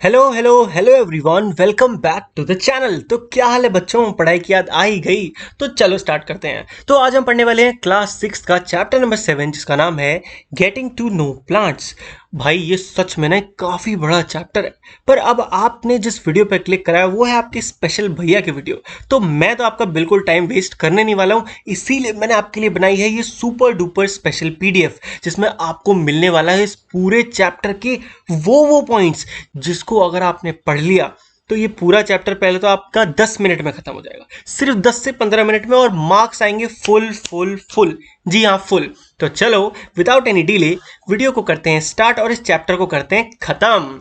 Hello hello hello everyone, welcome back to the channel. तो क्या हाल है बच्चों, पढ़ाई की याद आ ही गई? तो चलो स्टार्ट करते हैं। तो आज हम पढ़ने वाले हैं क्लास 6 का चैप्टर नंबर 7, जिसका नाम है गेटिंग टू नो प्लांट्स। भाई ये सच में ना काफ़ी बड़ा चैप्टर है, पर अब आपने जिस वीडियो पर क्लिक करा है वो है आपके स्पेशल भैया की वीडियो। तो मैं तो आपका बिल्कुल टाइम वेस्ट करने नहीं वाला हूँ, इसीलिए मैंने आपके लिए बनाई है ये सुपर डुपर स्पेशल पीडीएफ, जिसमें आपको मिलने वाला है इस पूरे चैप्टर के वो पॉइंट्स जिसको अगर आपने पढ़ लिया तो ये पूरा चैप्टर पहले तो आपका 10 मिनट में खत्म हो जाएगा, सिर्फ 10 से 15 मिनट में, और मार्क्स आएंगे फुल फुल फुल। जी हाँ, फुल। तो चलो विदाउट एनी डिले वीडियो को करते हैं स्टार्ट और इस चैप्टर को करते हैं खत्म।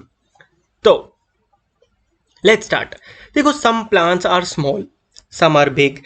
तो लेट्स स्टार्ट। देखो, some plants are small, some are big.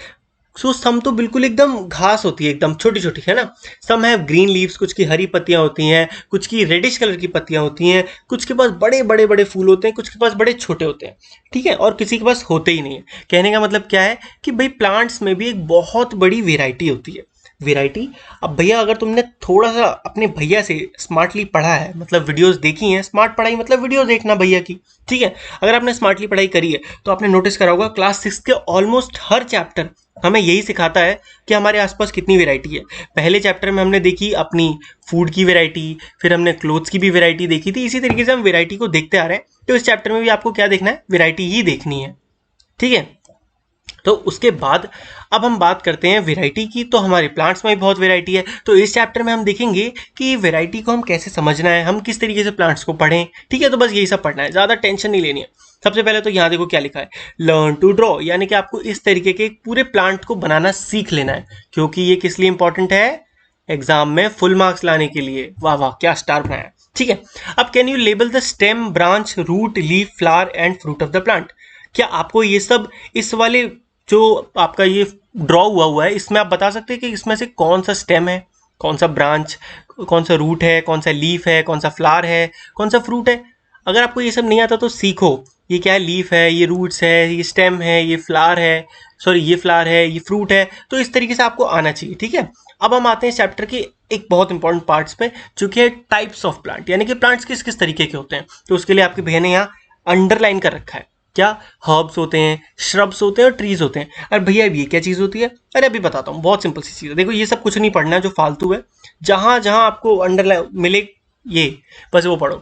So some तो बिल्कुल एकदम घास होती है, एकदम छोटी छोटी, है ना। सम है ग्रीन लीव्स, कुछ की हरी पत्तियां होती हैं, कुछ की रेडिश कलर की पत्तियां होती हैं, कुछ के पास बड़े बड़े बड़े फूल होते हैं, कुछ के पास बड़े छोटे होते हैं, ठीक है, और किसी के पास होते ही नहीं है। कहने का मतलब क्या है कि भाई प्लांट्स में भी एक बहुत बड़ी वेराइटी होती है। वेराइटी। अब भैया अगर तुमने थोड़ा सा अपने भैया से स्मार्टली पढ़ा है, मतलब वीडियोस देखी हैं, स्मार्ट पढ़ाई मतलब वीडियो देखना भैया की, ठीक है। अगर आपने स्मार्टली पढ़ाई करी है तो आपने नोटिस करा होगा क्लास 6 के ऑलमोस्ट हर चैप्टर हमें यही सिखाता है कि हमारे आसपास कितनी वैरायटी है। पहले चैप्टर में हमने देखी अपनी फूड की वैरायटी, फिर हमने क्लोथ्स की भी वैरायटी देखी थी। इसी तरीके से हम वैरायटी को देखते आ रहे हैं, तो इस चैप्टर में भी आपको क्या देखना है, वैरायटी ही देखनी है, ठीक है। तो उसके बाद अब हम बात करते हैं वैरायटी की। तो हमारे प्लांट्स में भी बहुत वैरायटी है, तो इस चैप्टर में हम देखेंगे कि वैरायटी को हम कैसे समझना है, हम किस तरीके से प्लांट्स को पढ़ें, ठीक है। तो बस यही सब पढ़ना है, ज़्यादा टेंशन नहीं लेनी है। सबसे पहले तो यहाँ देखो क्या लिखा है, लर्न टू ड्रॉ, यानी कि आपको इस तरीके के पूरे प्लांट को बनाना सीख लेना है, क्योंकि ये किस लिए इंपॉर्टेंट है, एग्जाम में फुल मार्क्स लाने के लिए। वाह वाह, क्या स्टार बनाया, ठीक है। अब can you label the stem, branch, root, leaf, flower and fruit of the plant. क्या आपको ये सब, इस वाले जो आपका ये ड्रॉ हुआ है, इसमें आप बता सकते हैं कि इसमें से कौन सा स्टेम है, कौन सा ब्रांच, कौन सा रूट है, कौन सा लीफ है, कौन सा फ्लावर है, कौन सा फ्रूट है। अगर आपको ये सब नहीं आता तो सीखो, ये क्या है, लीफ है, ये रूट्स है, ये स्टेम है, ये फ्लावर है, सॉरी ये फ्लावर है, ये फ्रूट है। तो इस तरीके से आपको आना चाहिए, ठीक है। अब हम आते हैं चैप्टर के एक बहुत इंपॉर्टेंट पार्ट्स पे, जो कि है टाइप्स ऑफ प्लांट, यानी कि प्लांट्स किस किस तरीके के होते हैं। तो उसके लिए आपके भैया ने यहाँ अंडरलाइन कर रखा है, क्या हर्ब्स होते हैं, श्रब्स होते हैं और ट्रीज होते हैं। अरे भैया ये क्या चीज़ होती है? अरे अभी बताता हूँ, बहुत सिंपल सी चीज़ है। देखो ये सब कुछ नहीं पढ़ना है जो फालतू है, जहाँ जहाँ आपको अंडरलाइन मिले ये बस वो पढ़ो।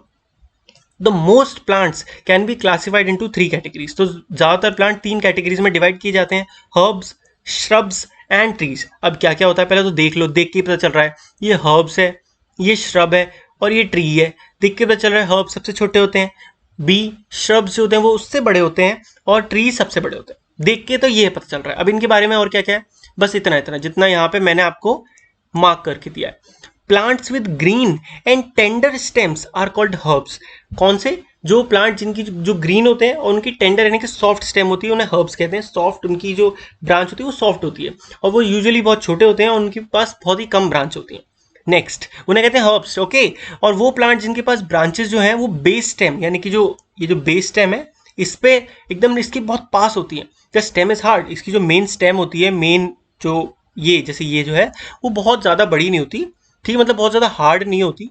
The most plants can be classified into 3 categories. तो ज़्यादातर प्लांट 3 कैटेगरीज में डिवाइड किए जाते हैं, हर्ब्स, श्रब्स एंड ट्रीज। अब क्या क्या होता है पहले तो देख लो, देख के ही पता चल रहा है, ये हर्ब्स है, ये श्रब है और ये ट्री है। देख के पता चल रहा है हर्ब्स सबसे छोटे होते हैं, बी श्रब्स जो होते हैं वो उससे बड़े होते हैं, और ट्री सबसे बड़े होते हैं। देख के तो ये पता चल रहा है। अब इनके बारे में और क्या क्या है, बस इतना इतना जितना यहाँ पे मैंने आपको मार्क करके दिया है। Plants with green and tender stems are called herbs. कौन से? जो प्लांट जिनकी जो ग्रीन होते हैं और उनकी टेंडर यानी कि सॉफ्ट स्टेम होती है, उन्हें हर्ब्स कहते हैं। सॉफ्ट, उनकी जो ब्रांच होती है वो सॉफ्ट होती है, और वो यूजुअली बहुत छोटे होते हैं और उनके पास बहुत ही कम ब्रांच होती है। नेक्स्ट उन्हें कहते हैं हर्ब्स, ओके। और वो प्लांट जिनके पास ब्रांचेस जो हैं वो बेस स्टेम, यानी कि जो ये जो बेस स्टेम है इस पे एकदम इसके बहुत पास होती है। द स्टेम इज हार्ड, इसकी जो मेन स्टेम होती है, मेन जो ये जैसे ये जो है वो बहुत ज़्यादा बड़ी नहीं होती, ठीक, मतलब बहुत ज़्यादा हार्ड नहीं होती,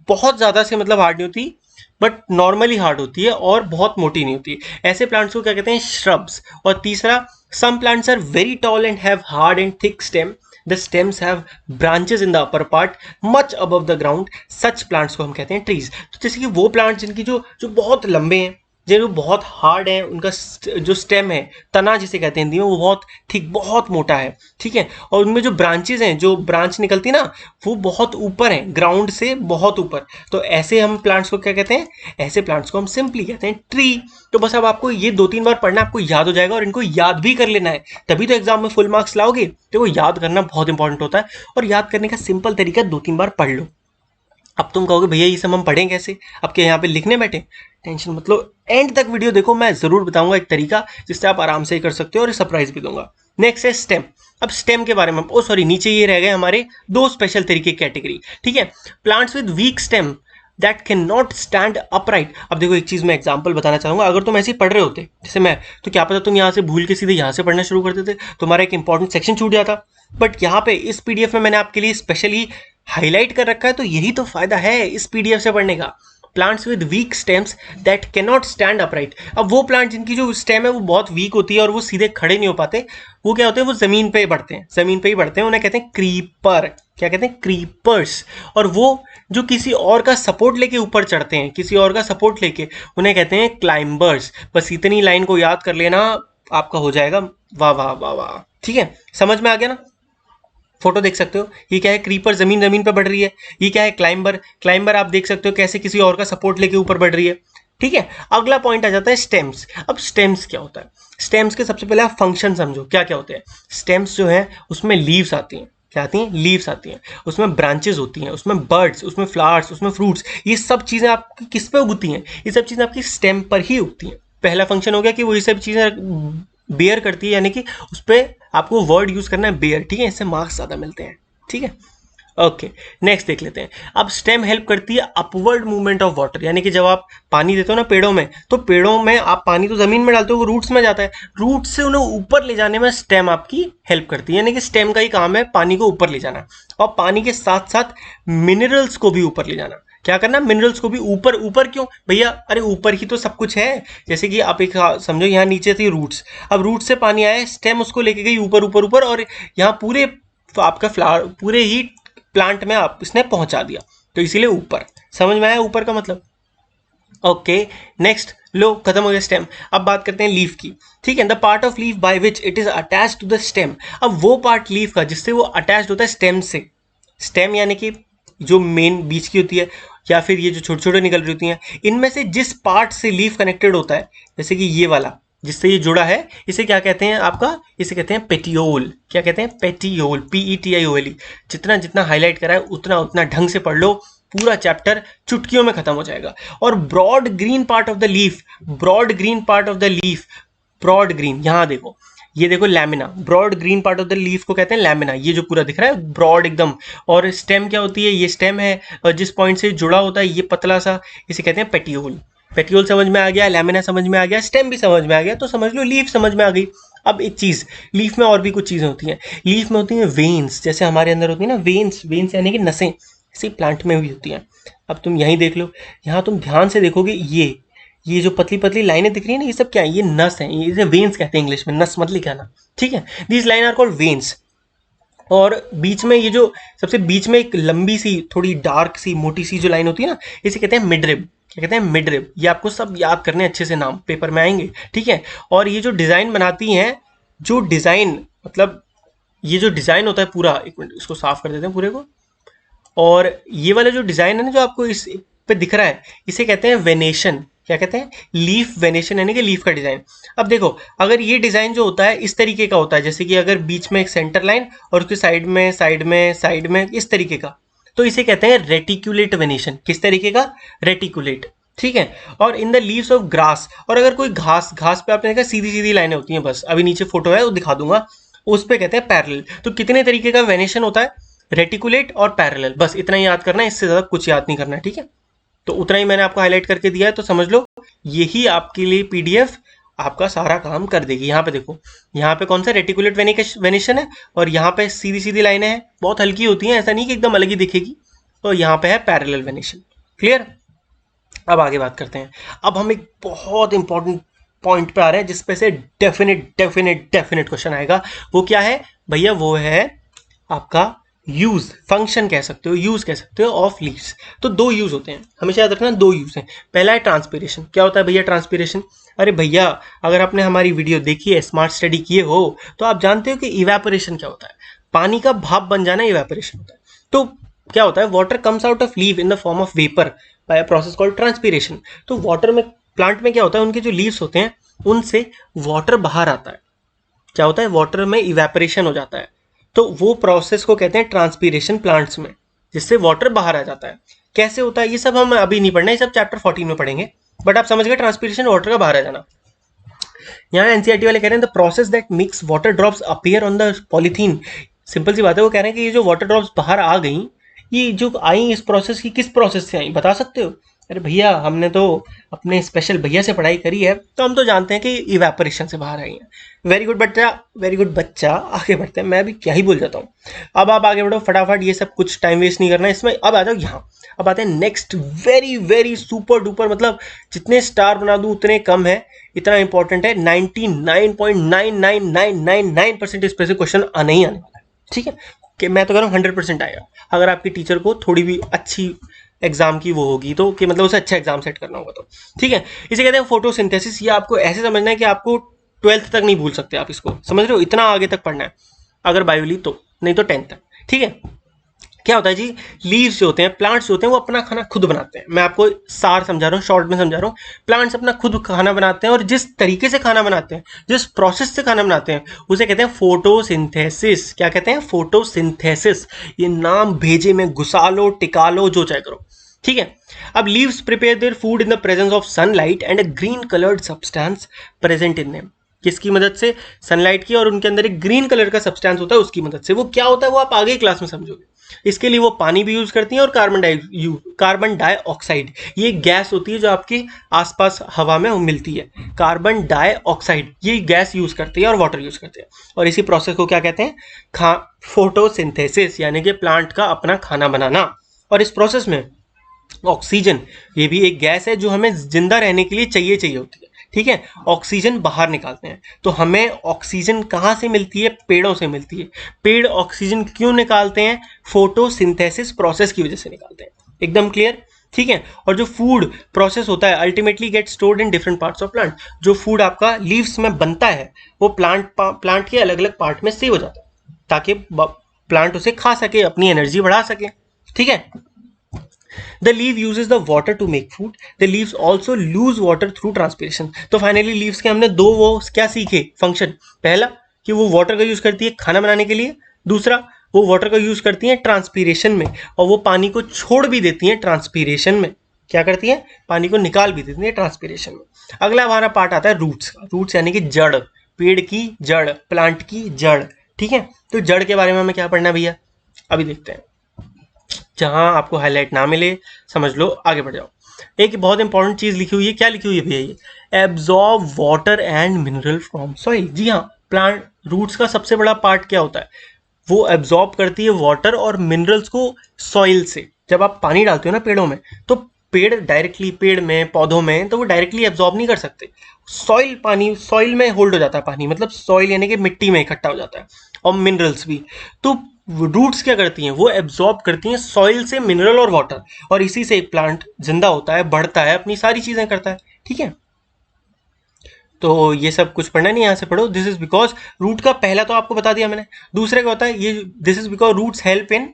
बहुत ज़्यादा से मतलब हार्ड नहीं होती, बट नॉर्मली हार्ड होती है, और बहुत मोटी नहीं होती। ऐसे प्लांट्स को क्या कहते हैं, श्रब्स। और तीसरा, some plants are very tall and have hard and thick stem, the stems have branches in the upper part much above the ground, such plants को हम कहते हैं ट्रीज। तो जैसे कि वो प्लांट्स जिनकी जो जो बहुत लंबे हैं, जो बहुत हार्ड है, उनका जो स्टेम है, तना जिसे कहते हैं हिंदी में, वो बहुत ठीक, बहुत मोटा है, ठीक है। और उनमें जो ब्रांचेज हैं, जो ब्रांच निकलती है ना, वो बहुत ऊपर है, ग्राउंड से बहुत ऊपर। तो ऐसे हम प्लांट्स को क्या कहते हैं, ऐसे प्लांट्स को हम सिंपली कहते हैं ट्री। तो बस अब आपको ये 2-3 बार पढ़ना, आपको याद हो जाएगा, और इनको याद भी कर लेना है, तभी तो एग्जाम में फुल मार्क्स लाओगे। तो वो याद करना बहुत इंपॉर्टेंट होता है, और याद करने का सिंपल तरीका 2-3 बार पढ़ लो। अब तुम कहोगे भैया ये सब हम पढ़ें कैसे, अब क्या यहाँ पे लिखने बैठे? टेंशन मतलब, एंड तक वीडियो देखो, मैं जरूर बताऊंगा एक तरीका जिससे आप आराम से ही कर सकते हो, और सरप्राइज भी दूंगा। नेक्स्ट है स्टेम। अब स्टेम के बारे में, ओ सॉरी, नीचे ये रह गए हमारे 2 स्पेशल तरीके की कैटेगरी, ठीक है। Plants with week stem that can not stand upright. अब देखो एक चीज मैं एग्जांपल बताना चाहूंगा, अगर तुम ऐसे ही पढ़ रहे होते जैसे मैं, तो क्या पता तुम यहाँ से भूल के सीधे यहाँ से पढ़ना शुरू कर देते, तुम्हारा एक इंपॉर्टेंट सेक्शन छूट जाता। बट यहाँ पे इस पीडीएफ में मैंने आपके लिए स्पेशली हाईलाइट कर रखा है, तो यही तो फायदा है इस पीडीएफ से पढ़ने का। Plants with weak stems that can not stand upright. अब वो प्लांट जिनकी जो स्टेम है वो बहुत वीक होती है और वो सीधे खड़े नहीं हो पाते, वो क्या होते हैं, वो जमीन पे ही बढ़ते हैं, जमीन पे ही बढ़ते हैं, उन्हें कहते हैं क्रीपर। क्या कहते हैं? क्रीपर्स। और वो जो किसी और का सपोर्ट लेके ऊपर चढ़ते हैं, किसी और का सपोर्ट लेके, उन्हें कहते हैं क्लाइंबर्स। बस इतनी लाइन को याद कर लेना, आपका हो जाएगा वाह वाह वाह वाह। ठीक है, समझ में आ गया ना? फोटो देख सकते हो, ये क्या है? क्रीपर, जमीन जमीन पे बढ़ रही है। ये क्या है? क्लाइंबर। क्लाइंबर आप देख सकते हो कैसे किसी और का सपोर्ट लेके ऊपर बढ़ रही है। ठीक है, अगला पॉइंट आ जाता है स्टेम्स। अब स्टेम्स क्या होता है? स्टेम्स के सबसे पहले आप फंक्शन समझो, क्या क्या होते हैं। स्टेम्स जो है उसमें लीव्स आती हैं। क्या आती हैं? लीव्स आती हैं। उसमें ब्रांचेस होती हैं, उसमें बर्ड्स, उसमें फ्लावर्स, उसमें फ्रूट्स। ये सब चीज़ें आपकी किस पे उगती हैं? ये सब चीज़ें आपकी स्टेम पर ही उगती हैं। पहला फंक्शन हो गया कि वो ये सब चीज़ें बेयर करती है, यानी कि उस पर आपको वर्ड यूज करना है बेयर। ठीक है, इससे मार्क्स ज़्यादा मिलते हैं। ठीक है, ओके, नेक्स्ट देख लेते हैं। अब स्टेम हेल्प करती है अपवर्ड मूवमेंट ऑफ वाटर, यानी कि जब आप पानी देते हो ना पेड़ों में, तो पेड़ों में आप पानी तो जमीन में डालते हो, वो रूट्स में जाता है, रूट से उन्हें ऊपर ले जाने में स्टेम आपकी हेल्प करती है। यानी कि स्टेम का ही काम है पानी को ऊपर ले जाना, और पानी के साथ साथ मिनरल्स को भी ऊपर ले जाना। क्या करना? मिनरल्स को भी ऊपर। ऊपर क्यों भैया? अरे ऊपर ही तो सब कुछ है। जैसे कि आप एक समझो, यहाँ नीचे थी रूट्स, अब रूट से पानी आया, स्टेम उसको लेके गई ऊपर ऊपर ऊपर, और यहाँ पूरे आपका फ्लावर, पूरे ही प्लांट में आप इसने पहुंचा दिया, तो इसीलिए ऊपर। समझ में आया ऊपर का मतलब? ओके, नेक्स्ट लो, खत्म हो गया स्टेम। अब बात करते हैं लीफ की। ठीक है, the part of leaf by which it is attached to the stem. अब वो पार्ट लीफ का जिससे वो अटैच्ड होता है स्टेम से। स्टेम यानी कि जो मेन बीच की होती है, या फिर ये जो छोटे छोटे निकल रही होती हैं, इनमें से जिस पार्ट से लीफ कनेक्टेड होता है, जैसे कि ये वाला जिससे ये जुड़ा है, इसे क्या कहते हैं आपका? इसे कहते हैं पेटियोल। क्या कहते हैं? Petiole, PETIOLE। जितना जितना हाईलाइट करा है उतना उतना ढंग से पढ़ लो, पूरा चैप्टर चुटकियों में खत्म हो जाएगा। और broad green part of the leaf, broad green part of the leaf, broad green, यहाँ देखो, ये देखो lamina, broad green part of the leaf को कहते हैं लैमिना। ये जो पूरा दिख रहा है ब्रॉड एकदम। और स्टेम क्या होती है? ये स्टेम है, और जिस पॉइंट से जुड़ा होता है ये पतला सा, इसे कहते हैं पेटियोल। पेटियोल समझ में आ गया, लैमिना समझ में आ गया, स्टेम भी समझ में आ गया, तो समझ लो लीफ समझ में आ गई। अब एक चीज, लीफ में और भी कुछ चीजें होती हैं। लीफ में होती हैं वेन्स, जैसे हमारे अंदर होती है ना वेन्स, वेन्स यानी कि नसें, इसी प्लांट में भी होती हैं। अब तुम यहीं देख लो, यहाँ तुम ध्यान से देखोगे, ये जो पतली पतली लाइनें दिख रही है ना, ये सब क्या है? ये नस है, इसे वेन्स कहते हैं इंग्लिश में, नस मत लिखाना। ठीक है, these line are called veins. और बीच में ये जो सबसे बीच में एक लंबी सी, थोड़ी डार्क सी, मोटी सी जो लाइन होती है ना, इसे कहते हैं मिडरिब। क्या कहते हैं? मिडरिब। ये आपको सब याद करने अच्छे से, नाम पेपर में आएंगे। ठीक है, और ये जो डिजाइन बनाती हैं, जो डिजाइन मतलब ये जो डिजाइन होता है पूरा, एक मिनट इसको साफ कर देते हैं पूरे को। और ये वाला जो डिजाइन है ना जो आपको इस पे दिख रहा है, इसे कहते हैं वेनेशन। क्या कहते हैं? लीफ वेनेशन, यानी कि लीफ का डिजाइन। अब देखो, अगर ये डिजाइन जो होता है इस तरीके का होता है, जैसे कि अगर बीच में एक सेंटर लाइन और उसके साइड में साइड में साइड में इस तरीके का, तो इसे कहते हैं रेटिकुलेट वेनेशन। किस तरीके का? रेटिकुलेट। ठीक है, और in the leaves of grass, और अगर कोई घास, घास पे आपने देखा सीधी सीधी लाइनें होती हैं, बस अभी नीचे फोटो है वो दिखा दूंगा, उस पे कहते हैं पैरेलल। तो कितने तरीके का वेनेशन होता है? रेटिकुलेट और पैरेलल, बस इतना ही याद करना है, इससे ज्यादा कुछ याद नहीं करना है। ठीक है, तो उतना ही मैंने आपको हाईलाइट करके दिया है, तो समझ लो यही आपके लिए PDF आपका सारा काम कर देगी। यहाँ पे देखो, यहाँ पे कौन सा रेटिकुलेट वेनेशन है, और यहाँ पे सीधी सीधी लाइनें हैं, बहुत हल्की होती हैं, ऐसा नहीं कि एकदम अलग ही दिखेगी। और यहाँ पे है पैरेलल वेनेशन। क्लियर? अब आगे बात करते हैं। अब हम एक बहुत इंपॉर्टेंट पॉइंट पे आ रहे हैं, जिसपे से डेफिनेट डेफिनेट डेफिनेट क्वेश्चन आएगा। वो क्या है भैया? वो है आपका यूज, फंक्शन कह सकते हो, यूज कह सकते हो ऑफ लीव्स। तो दो यूज होते हैं, हमेशा याद रखना, दो यूज हैं। पहला है ट्रांसपीरेशन। क्या होता है भैया ट्रांसपीरेशन? अरे भैया, अगर आपने हमारी वीडियो देखी है, स्मार्ट स्टडी किए हो, तो आप जानते हो कि इवेपोरेशन क्या होता है। पानी का भाप बन जाना इवेपोरेशन होता है। तो क्या होता है? Water comes out of leave in the form of vapour by a process called transpiration. तो वाटर में, प्लांट में क्या होता है, उनके जो लीव्स होते हैं उनसे वाटर बाहर आता है। क्या होता है? वाटर में इवेपोरेशन हो जाता है। तो वो प्रोसेस को कहते हैं ट्रांसपीरेशन प्लांट्स में, जिससे वाटर बाहर आ जाता है। कैसे होता है ये सब हम अभी नहीं पढ़ना है, ये सब चैप्टर 14 में पढ़ेंगे, बट आप समझ गए ट्रांसपीरेशन, वाटर का बाहर आ जाना। यहाँ एनसीईआरटी वाले कह रहे हैं the process that makes water drops appear on the polythene. Simple सी बात है, वो कह रहे हैं कि ये जो वाटर ड्रॉप्स बाहर आ गई, ये जो आई इस प्रोसेस की, किस प्रोसेस से आई बता सकते हो? अरे भैया, हमने तो अपने स्पेशल भैया से पढ़ाई करी है, तो हम तो जानते हैं कि इवेपोरेशन से बाहर आई हैं। वेरी गुड बच्चा, वेरी गुड बच्चा। आगे बढ़ते हैं, मैं भी क्या ही बोल जाता हूँ। अब आप आगे बढ़ो फटाफट, ये सब कुछ टाइम वेस्ट नहीं करना है इसमें। अब आ जाओ यहाँ, अब आते हैं next very very super duper, मतलब जितने स्टार बना दूं उतने कम है, इतना इंपॉर्टेंट है। 99.99999% इस पे से क्वेश्चन आने ही आने वाला है, ठीक है। कि मैं तो कह रहा हूँ 100% आएगा, अगर आपकी टीचर को थोड़ी भी अच्छी एग्जाम की वो होगी तो, कि मतलब उसे अच्छा एग्जाम सेट करना होगा तो, ठीक है। इसे कहते हैं फोटोसिंथेसिस। ये आपको ऐसे समझना है कि आपको 12th तक नहीं भूल सकते आप इसको, समझ रहे हो, इतना आगे तक पढ़ना है अगर बायो ली तो, नहीं तो 10th तक, ठीक है। क्या होता है जी, लीव्स जो होते हैं, प्लांट्स जो होते हैं, वो अपना खाना खुद बनाते हैं। मैं आपको सार समझा रहा हूँ, शॉर्ट में समझा रहा हूँ। प्लांट्स अपना खुद खाना बनाते हैं, और जिस तरीके से खाना बनाते हैं, जिस प्रोसेस से खाना बनाते हैं, उसे कहते हैं फोटोसिंथेसिस। क्या कहते हैं? फोटोसिंथेसिस। ये नाम भेजे में घुसा लो, टिका लो, जो चाहे करो, ठीक है। अब leaves prepare their food in the presence of sunlight and a green coloured substance present in them. किसकी मदद से? सनलाइट की, और उनके अंदर एक ग्रीन कलर का सब्सटेंस होता है, उसकी मदद से। वो क्या होता है वो आप आगे क्लास में समझोगे। इसके लिए वो पानी भी यूज करती हैं, और कार्बन डाइऑक्साइड, ये गैस होती है जो आपके आसपास हवा में मिलती है। कार्बन डाइऑक्साइड ये गैस यूज करती है, और वाटर यूज करते हैं, और इसी प्रोसेस को क्या कहते हैं? फोटोसिंथेसिस, यानी कि प्लांट का अपना खाना बनाना। और इस प्रोसेस में ऑक्सीजन, ये भी एक गैस है जो हमें जिंदा रहने के लिए चाहिए होती है, ठीक है। ऑक्सीजन बाहर निकालते हैं, तो हमें ऑक्सीजन कहाँ से मिलती है? पेड़ों से मिलती है। पेड़ ऑक्सीजन क्यों निकालते हैं? फोटोसिंथेसिस प्रोसेस की वजह से निकालते हैं। एकदम क्लियर, ठीक है। और जो फूड प्रोसेस होता है ultimately get stored in different parts of plant. जो फूड आपका लीव्स में बनता है वो प्लांट के अलग अलग पार्ट में सेव हो जाता है, ताकि प्लांट उसे खा सके, अपनी एनर्जी बढ़ा सके, ठीक है। The leaf uses the water to make food. The leaves also lose water through transpiration. तो फाइनली लीव्स के हमने दो वो क्या सीखे फंक्शन। पहला कि वो वाटर का यूज करती है खाना बनाने के लिए, दूसरा वो वाटर का यूज करती है ट्रांसपीरेशन में, और वो पानी को छोड़ भी देती है ट्रांसपीरेशन में। क्या करती है? पानी को निकाल भी देती है ट्रांसपीरेशन में। अगला हमारा पार्ट आता है रूट्स का। रूट्स यानी कि जड़, पेड़ की जड़, प्लांट की जड़, ठीक है। तो जड़ के बारे में हमें क्या पढ़ना है भैया, अभी देखते हैं। जहां आपको हाईलाइट ना मिले समझ लो, आगे बढ़ जाओ। एक बहुत इंपॉर्टेंट चीज लिखी हुई है, क्या लिखी हुई है भैया? ये absorb water and mineral from soil. जी हाँ, प्लांट रूट्स का सबसे बड़ा पार्ट क्या होता है? वो एब्जॉर्ब करती है वाटर और मिनरल्स को सॉइल से। जब आप पानी डालते हो ना पेड़ों में, तो पेड़ डायरेक्टली, पेड़ में, पौधों में, तो वो डायरेक्टली एब्जॉर्ब नहीं कर सकते। सॉइल, पानी सॉइल में होल्ड हो जाता है पानी, मतलब सॉइल यानी कि मिट्टी में इकट्ठा हो जाता है, और मिनरल्स भी। तो रूट्स क्या करती हैं? वो एब्जॉर्ब करती हैं सॉइल से मिनरल और वाटर, और इसी से एक प्लांट जिंदा होता है, बढ़ता है, अपनी सारी चीजें करता है, ठीक है। तो ये सब कुछ पढ़ना नहीं, यहाँ से पढ़ो। दिस इज बिकॉज रूट का पहला तो आपको बता दिया मैंने, दूसरे का होता है ये, this is because roots help in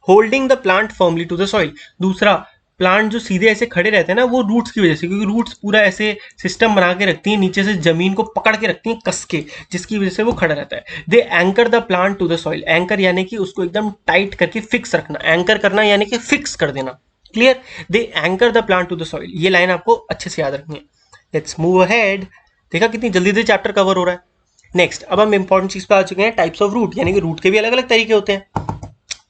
holding the plant firmly to the soil. दूसरा, प्लांट जो सीधे ऐसे खड़े रहते हैं ना, वो रूट्स की वजह से, क्योंकि रूट्स पूरा ऐसे सिस्टम बना के रखती हैं, नीचे से जमीन को पकड़ के रखती हैं कस के, जिसकी वजह से वो खड़ा रहता है। They anchor the plant to the soil. Anchor यानी कि उसको एकदम टाइट करके फिक्स रखना, एंकर करना यानी कि फिक्स कर देना, clear. They anchor the plant to the soil, ये लाइन आपको अच्छे से याद रखनी है। Let's move ahead. देखा कितनी जल्दी से चैप्टर कवर हो रहा है। नेक्स्ट, अब हम इंपॉर्टेंट चीज पे आ चुके हैं, टाइप्स ऑफ रूट, यानी कि रूट के भी अलग अलग तरीके होते हैं,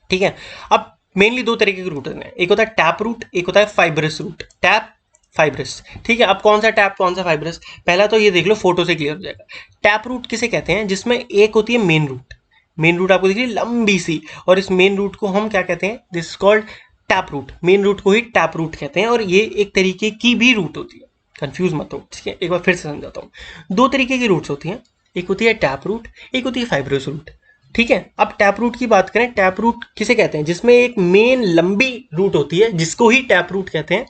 ठीक है। अब मेनली दो तरीके के रूट होते हैं, एक होता है टैप रूट, एक होता है फाइब्रस रूट। टैप, फाइब्रस, ठीक है। अब कौन सा टैप कौन सा फाइब्रस, पहला तो ये देख लो, फोटो से क्लियर हो जाएगा। टैप रूट किसे कहते हैं? जिसमें एक होती है मेन रूट, मेन रूट आपको दिख रही है लंबी सी, और इस मेन रूट को हम क्या कहते हैं? This is called tap root. Main root को ही टैप रूट कहते हैं, और ये एक तरीके की भी रूट होती है, कंफ्यूज मत हो, ठीक है। एक बार फिर से समझाता हूँ। दो तरीके की रूट्स होती हैं, एक होती है टैप रूट, एक होती है फाइब्रस रूट, ठीक है। अब टैप रूट की बात करें, टैप रूट किसे कहते हैं? जिसमें एक मेन लंबी रूट होती है, जिसको ही टैप रूट कहते हैं,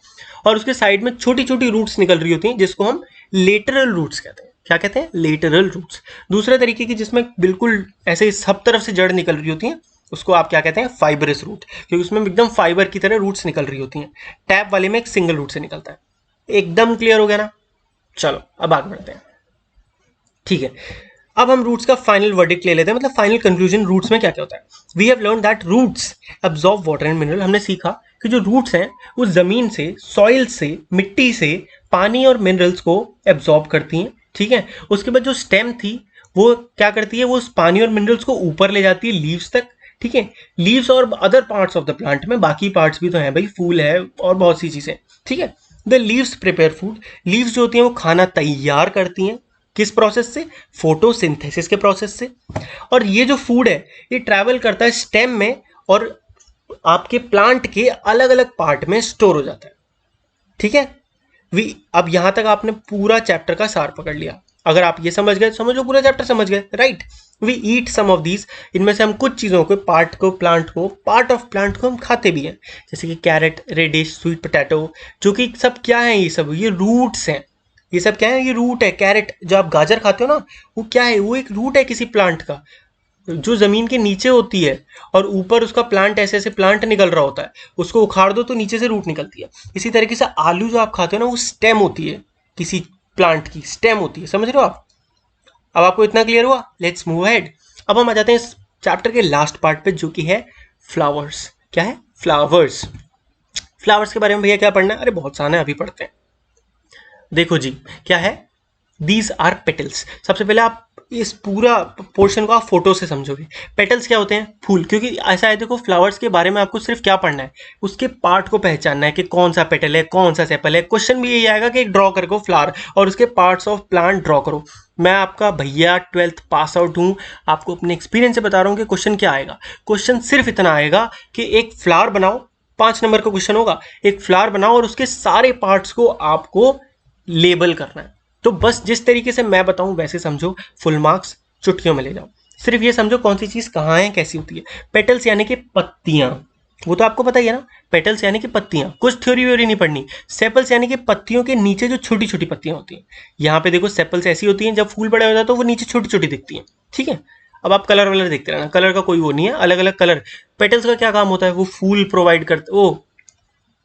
और उसके साइड में छोटी छोटी रूट्स निकल रही होती हैं, जिसको हम लेटरल रूट्स कहते हैं। क्या कहते हैं? Lateral roots. दूसरे तरीके की जिसमें बिल्कुल ऐसे सब तरफ से जड़ निकल रही होती हैं, उसको आप क्या कहते हैं? फाइबरस रूट, क्योंकि उसमें एकदम फाइबर की तरह रूट्स निकल रही होती हैं। टैप वाले में एक सिंगल रूट से निकलता है। एकदम क्लियर हो गया ना? चलो अब आगे बढ़ते हैं, ठीक है। अब हम रूट्स का फाइनल वर्डिक्ट ले लेते हैं, मतलब फाइनल कंक्लूजन रूट्स में क्या क्या होता है। We have learn that roots absorb water and mineral. हमने सीखा कि जो रूट्स हैं वो जमीन से, सॉइल से, मिट्टी से पानी और मिनरल्स को एब्सॉर्ब करती हैं, ठीक है। उसके बाद जो स्टेम थी वो क्या करती है? वो उस पानी और मिनरल्स को ऊपर ले जाती है लीव्स तक, ठीक है। लीव्स और other parts of the plant में, बाकी पार्ट्स भी तो हैं भाई, फूल है और बहुत सी चीजें, ठीक है। The leaves prepare food, leaves जो होती हैं वो खाना तैयार करती हैं, किस प्रोसेस से? फोटोसिंथेसिस के प्रोसेस से। और ये जो फूड है ये ट्रैवल करता है स्टेम में और आपके प्लांट के अलग अलग पार्ट में स्टोर हो जाता है, ठीक है। अब यहां तक आपने पूरा चैप्टर का सार पकड़ लिया। अगर आप ये समझ गए, समझ लो पूरा चैप्टर समझ गए, right. We eat some of these, इनमें से हम कुछ चीज़ों को, पार्ट को, प्लांट को, पार्ट ऑफ प्लांट को हम खाते भी हैं, जैसे कि कैरेट, रेडिश, स्वीट पोटैटो, जो कि सब क्या है? ये सब ये रूट्स हैं। ये सब क्या है? ये रूट है। कैरेट जो आप गाजर खाते हो ना, वो क्या है? वो एक रूट है किसी प्लांट का, जो जमीन के नीचे होती है और ऊपर उसका प्लांट, ऐसे ऐसे प्लांट निकल रहा होता है, उसको उखाड़ दो तो नीचे से रूट निकलती है। इसी तरीके से आलू जो आप खाते हो ना, वो स्टेम होती है, किसी प्लांट की स्टेम होती है। समझ रहे हो आप? अब आपको इतना क्लियर हुआ? Let's move ahead. अब हम आ जाते हैं इस चैप्टर के लास्ट पार्ट पे, जो कि है फ्लावर्स। क्या है? फ्लावर्स। फ्लावर्स के बारे में भैया क्या पढ़ना है? अरे बहुत सारा है, अभी पढ़ते हैं। देखो जी, क्या है? These are petals. सबसे पहले आप इस पूरा पोर्शन को आप फोटो से समझोगे। पेटल्स क्या होते हैं? फूल। क्योंकि ऐसा है, देखो फ्लावर्स के बारे में आपको सिर्फ क्या पढ़ना है? उसके पार्ट को पहचानना है कि कौन सा पेटल है, कौन सा सेपल है। क्वेश्चन भी यही आएगा कि एक ड्रॉ करके फ्लावर और उसके पार्ट्स ऑफ प्लांट ड्रॉ करो। मैं आपका भैया 12th पास आउट हूँ, आपको अपने एक्सपीरियंस से बता रहा हूँ कि क्वेश्चन क्या आएगा। क्वेश्चन सिर्फ इतना आएगा कि एक फ्लावर बनाओ, 5 नंबर का क्वेश्चन होगा। एक फ्लावर बनाओ और उसके सारे पार्ट्स को आपको लेबल करना है। तो बस जिस तरीके से मैं बताऊं वैसे समझो, फुल मार्क्स चुटकियों में ले जाओ। सिर्फ ये समझो कौन सी चीज कहाँ है, कैसी होती है। पेटल्स यानी कि पत्तियां, वो तो आपको पता ही है ना। पेटल्स यानी कि पत्तियां, कुछ थ्योरी व्योरी नहीं पढ़नी। सेपल्स यानी कि पत्तियों के नीचे जो छोटी छोटी पत्तियां होती हैं। यहाँ पे देखो सेपल्स ऐसी होती हैं, जब फूल बड़े हो जाते हैं तो वो नीचे छोटी छोटी दिखती हैं, ठीक है। अब आप कलर वलर देखते रहना, कलर का कोई वो नहीं है, अलग अलग कलर। पेटल्स का क्या काम होता है? वो फूल प्रोवाइड करते, वो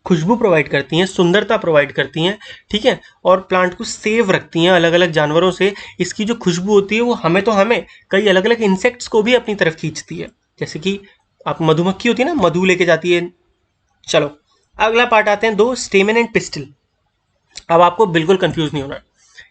खुशबू प्रोवाइड करती हैं, सुंदरता प्रोवाइड करती हैं, ठीक है। और प्लांट को सेव रखती हैं अलग अलग जानवरों से। इसकी जो खुशबू होती है वो हमें तो हमें कई अलग अलग इंसेक्ट्स को भी अपनी तरफ खींचती है। जैसे कि आप मधुमक्खी होती है ना, मधु लेके जाती है। चलो अगला पार्ट आते हैं, दो स्टेमन एंड पिस्टल। अब आपको बिल्कुल कंफ्यूज नहीं होना।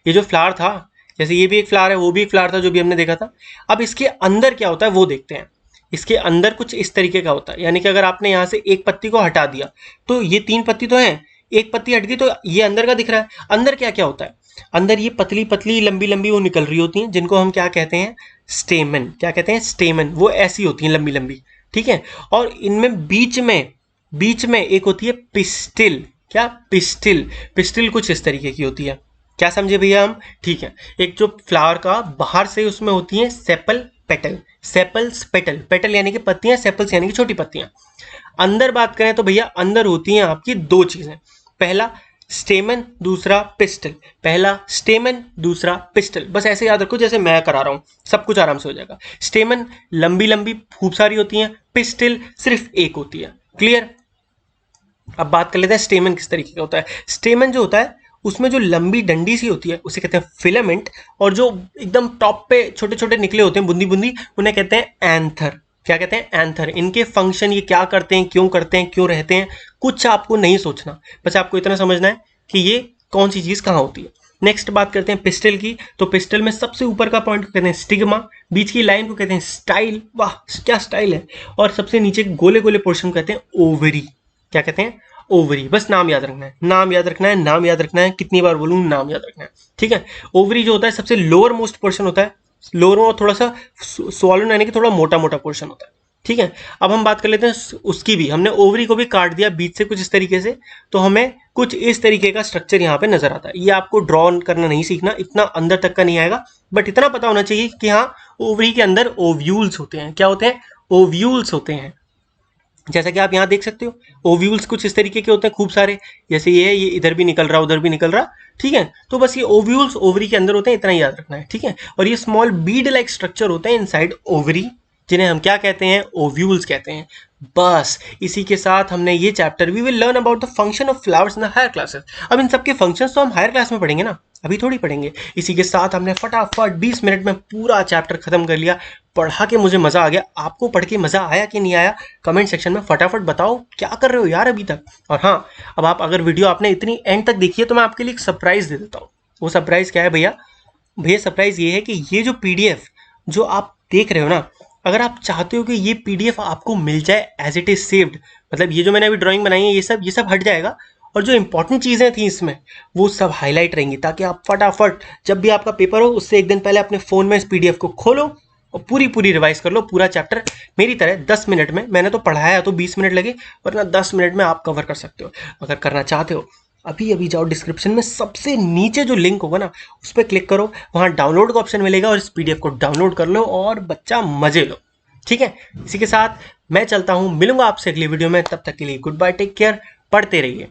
ये जो फ्लावर था, जैसे ये भी एक फ्लावर है, वो भी एक फ्लावर था जो भी हमने देखा था। अब इसके अंदर क्या होता है वो देखते हैं। इसके अंदर कुछ इस तरीके का होता है, यानी कि अगर आपने यहाँ से एक पत्ती को हटा दिया तो ये 3 पत्ती तो हैं, एक पत्ती हट गई तो ये अंदर का दिख रहा है। अंदर क्या क्या होता है? अंदर ये पतली पतली लंबी लंबी वो निकल रही होती हैं, जिनको हम क्या कहते हैं? स्टेमन। क्या कहते हैं? स्टेमन। वो ऐसी होती हैं लंबी लंबी, ठीक है। और इनमें बीच में एक होती है पिस्टिल। क्या? पिस्टिल। पिस्टिल कुछ इस तरीके की होती है। क्या समझे भैया हम? ठीक है। एक जो फ्लावर का बाहर से उसमें होती है sepal, petal. Sepals, petal. Petal यानी कि पत्तियां, सेपल्स यानी कि छोटी पत्तियां। अंदर बात करें तो भैया अंदर होती हैं आपकी 2 चीजें। पहला स्टेमन, दूसरा पिस्टल। पहला स्टेमन, दूसरा पिस्टल। बस ऐसे याद रखो जैसे मैं करा रहा हूं, सब कुछ आराम से हो जाएगा। स्टेमन लंबी लंबी खूब सारी होती हैं, पिस्टल सिर्फ एक होती है। क्लियर? अब बात कर लेते हैं स्टेमन किस तरीके का होता है। स्टेमन जो होता है उसमें जो लंबी डंडी सी होती है उसे कहते हैं फिलामेंट, और जो एकदम टॉप पे छोटे छोटे निकले होते हैं बूंदी बूंदी, उन्हें कहते हैं एंथर। क्या कहते हैं? एंथर। इनके फंक्शन, ये क्या करते हैं, क्यों करते हैं, क्यों रहते हैं, कुछ आपको नहीं सोचना, बस आपको इतना समझना है कि ये कौन सी चीज कहाँ होती है। नेक्स्ट बात करते हैं पिस्टल की। तो पिस्टल में सबसे ऊपर का पॉइंट को कहते हैं स्टिग्मा, बीच की लाइन को कहते हैं स्टाइल, वाह क्या स्टाइल है, और सबसे नीचे गोले गोले पोर्शन को कहते हैं ओवरी। क्या कहते हैं? ओवरी। बस नाम याद रखना है, नाम याद रखना है, नाम याद रखना है। कितनी बार बोलूं? नाम याद रखना है, ठीक है। ओवरी जो होता है सबसे लोअर मोस्ट पोर्शन होता है, लोअर में थोड़ा सा स्वॉलन यानी कि थोड़ा मोटा मोटा पोर्शन होता है, ठीक है। अब हम बात कर लेते हैं उसकी भी। हमने ओवरी को भी काट दिया बीच से कुछ इस तरीके से, तो हमें कुछ इस तरीके का स्ट्रक्चर यहाँ पे नजर आता है। ये आपको ड्रॉ करना नहीं सीखना, इतना अंदर तक का नहीं आएगा, बट इतना पता होना चाहिए कि हाँ ओवरी के अंदर ओव्यूल्स होते हैं। क्या होते हैं? ओव्यूल्स होते हैं। जैसा कि आप यहाँ देख सकते हो, ओव्यूल्स कुछ इस तरीके के होते हैं खूब सारे, जैसे ये है, ये इधर भी निकल रहा उधर भी निकल रहा, ठीक है। तो बस ये ओव्यूल्स ओवरी के अंदर होते हैं, इतना ही याद रखना है, ठीक है। और ये स्मॉल बीड लाइक स्ट्रक्चर होते हैं इनसाइड ओवरी, जिन्हें हम क्या कहते हैं? ओव्यूल्स कहते हैं। बस इसी के साथ हमने ये chapter, we will learn about the function of flowers in the higher classes. अब इन सबके फंक्शंस तो हम हायर क्लास में पढ़ेंगे ना, अभी थोड़ी पढ़ेंगे। इसी के साथ हमने फटाफट 20 मिनट में पूरा चैप्टर खत्म कर लिया। पढ़ा के मुझे मजा आ गया। आपको पढ़ के मजा आया कि नहीं आया? कमेंट सेक्शन में फटाफट बताओ। क्या कर रहे हो यार अभी तक? और हाँ, अब आप अगर वीडियो आपने इतनी एंड तक देखी है तो मैं आपके लिए एक सरप्राइज दे देता हूँ। वो सरप्राइज क्या है भैया? भैया सरप्राइज ये है कि ये जो पीडीएफ जो आप देख रहे हो ना, अगर आप चाहते हो कि ये पीडीएफ आपको मिल जाए एज इट इज सेव्ड, मतलब ये जो मैंने अभी ड्राइंग बनाई है ये सब हट जाएगा, और जो इंपॉर्टेंट चीज़ें थी इसमें वो सब हाईलाइट रहेंगी, ताकि आप फटाफट जब भी आपका पेपर हो उससे एक दिन पहले अपने फ़ोन में इस PDF को खोलो और पूरी पूरी रिवाइज कर लो, पूरा चैप्टर मेरी तरह 10 मिनट में। मैंने तो पढ़ाया तो 20 मिनट लगे, वरना 10 मिनट में आप कवर कर सकते हो। अगर करना चाहते हो अभी अभी जाओ, डिस्क्रिप्शन में सबसे नीचे जो लिंक होगा ना उस पर क्लिक करो, वहाँ डाउनलोड का ऑप्शन मिलेगा और इस PDF को डाउनलोड कर लो और बच्चा मजे लो। ठीक है, इसी के साथ मैं चलता हूँ, मिलूंगा आपसे अगली वीडियो में। तब तक के लिए गुड बाय, टेक केयर, पढ़ते रहिए।